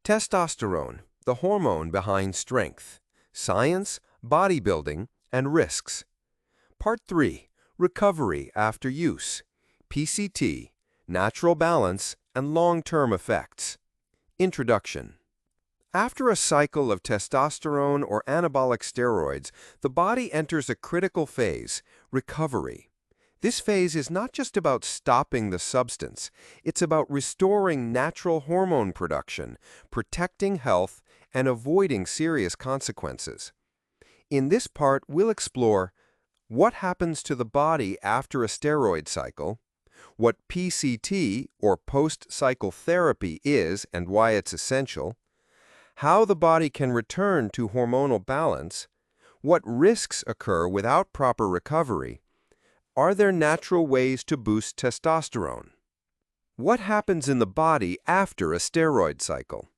Testosterone, the hormone behind strength, science, bodybuilding, and risks. Part 3. Recovery after use, PCT, natural balance, and long-term effects. Introduction. After a cycle of testosterone or anabolic steroids, the body enters a critical phase, recovery. This phase is not just about stopping the substance, it's about restoring natural hormone production, protecting health, and avoiding serious consequences. In this part, we'll explore what happens to the body after a steroid cycle, what PCT, or post-cycle therapy, is and why it's essential, how the body can return to hormonal balance, what risks occur without proper recovery, are there natural ways to boost testosterone? What happens in the body after a steroid cycle?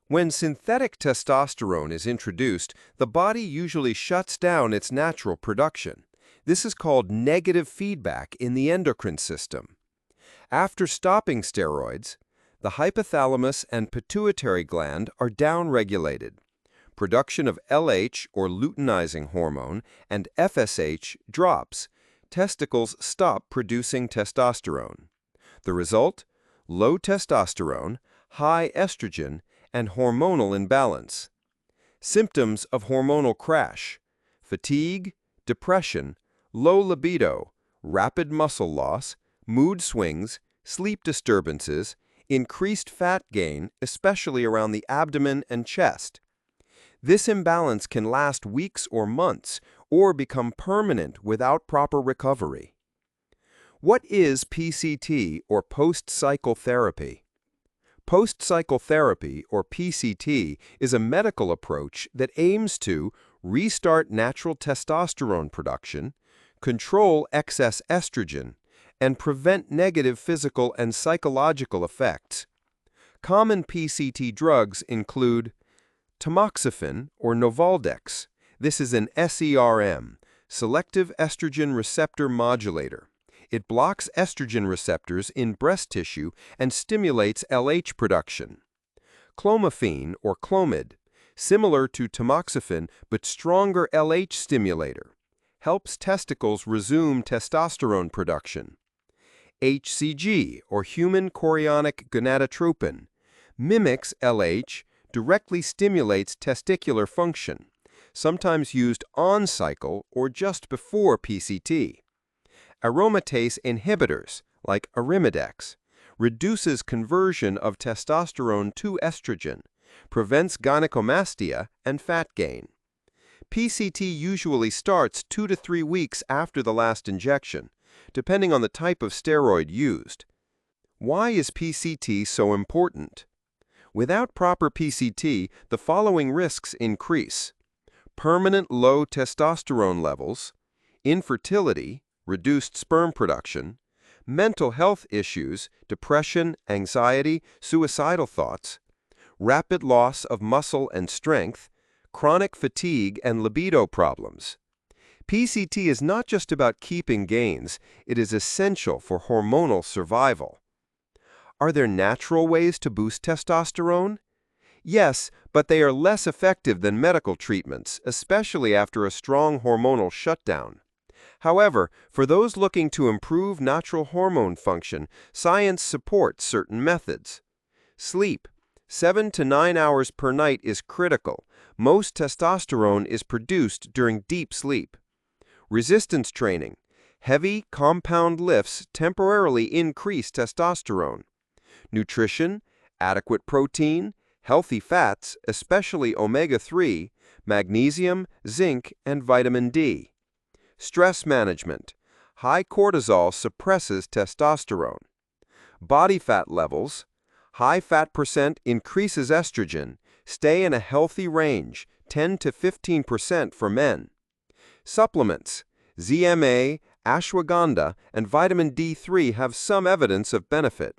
When synthetic testosterone is introduced, the body usually shuts down its natural production. This is called negative feedback in the endocrine system. After stopping steroids, the hypothalamus and pituitary gland are downregulated. Production of LH, or luteinizing hormone, and FSH drops. Testicles stop producing testosterone. The result? Low testosterone, high estrogen, and hormonal imbalance. Symptoms of hormonal crash: fatigue, depression, low libido, rapid muscle loss, mood swings, sleep disturbances, increased fat gain, especially around the abdomen and chest. This imbalance can last weeks or months, or become permanent without proper recovery. What is PCT, or post-cycle therapy? Post-cycle therapy, or PCT, is a medical approach that aims to restart natural testosterone production, control excess estrogen, and prevent negative physical and psychological effects. Common PCT drugs include tamoxifen, or Novaldex. This is an SERM, selective estrogen receptor modulator. It blocks estrogen receptors in breast tissue and stimulates LH production. Clomiphene, or Clomid, similar to tamoxifen but stronger LH stimulator, helps testicles resume testosterone production. HCG, or human chorionic gonadotropin, mimics LH, directly stimulates testicular function, sometimes used on-cycle or just before PCT. Aromatase inhibitors, like Arimidex, reduces conversion of testosterone to estrogen, prevents gynecomastia and fat gain. PCT usually starts 2 to 3 weeks after the last injection, depending on the type of steroid used. Why is PCT so important? Without proper PCT, the following risks increase: permanent low testosterone levels, infertility, reduced sperm production, mental health issues, depression, anxiety, suicidal thoughts, rapid loss of muscle and strength, chronic fatigue, and libido problems. PCT is not just about keeping gains, it is essential for hormonal survival. Are there natural ways to boost testosterone? Yes, but they are less effective than medical treatments, especially after a strong hormonal shutdown. However, for those looking to improve natural hormone function, science supports certain methods. Sleep. 7 to 9 hours per night is critical. Most testosterone is produced during deep sleep. Resistance training. Heavy, compound lifts temporarily increase testosterone. Nutrition, adequate protein, healthy fats, especially omega-3, magnesium, zinc, and vitamin D. Stress management. High cortisol suppresses testosterone. Body fat levels. High fat percent increases estrogen. Stay in a healthy range, 10 to 15% for men. Supplements. ZMA, ashwagandha, and vitamin D3 have some evidence of benefit.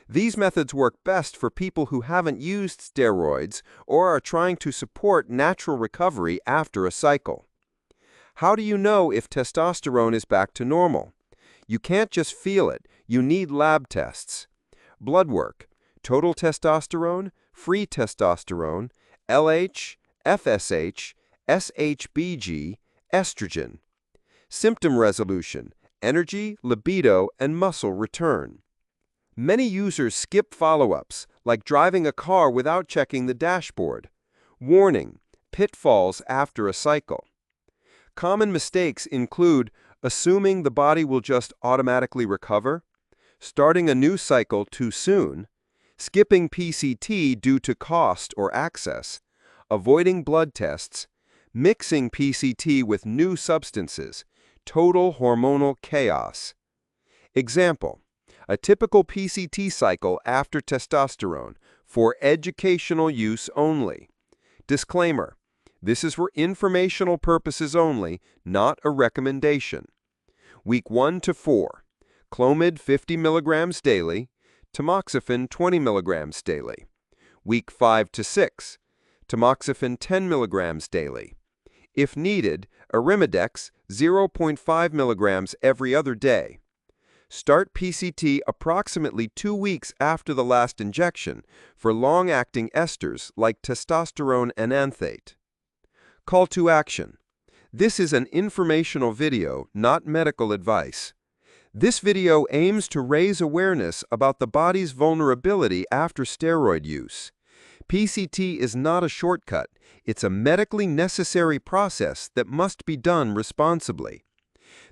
These methods work best for people who haven't used steroids or are trying to support natural recovery after a cycle. How do you know if testosterone is back to normal? You can't just feel it, you need lab tests. Blood work, total testosterone, free testosterone, LH, FSH, SHBG, estrogen. Symptom resolution, energy, libido, and muscle return. Many users skip follow-ups, like driving a car without checking the dashboard. Warning: pitfalls after a cycle. Common mistakes include assuming the body will just automatically recover, starting a new cycle too soon, skipping PCT due to cost or access, avoiding blood tests, mixing PCT with new substances, total hormonal chaos. Example: a typical PCT cycle after testosterone, for educational use only. Disclaimer: this is for informational purposes only, not a recommendation. Week 1 to 4, Clomid 50 mg daily, tamoxifen 20 mg daily. Week 5 to 6, tamoxifen 10 mg daily. If needed, Arimidex 0.5 mg every other day. Start PCT approximately 2 weeks after the last injection for long-acting esters like testosterone enanthate. Call to action. This is an informational video, not medical advice. This video aims to raise awareness about the body's vulnerability after steroid use. PCT is not a shortcut. It's a medically necessary process that must be done responsibly.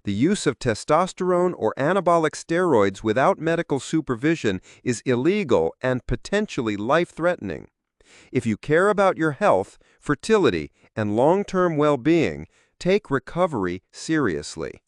The use of testosterone or anabolic steroids without medical supervision is illegal and potentially life-threatening. If you care about your health, fertility, and long-term well-being, take recovery seriously.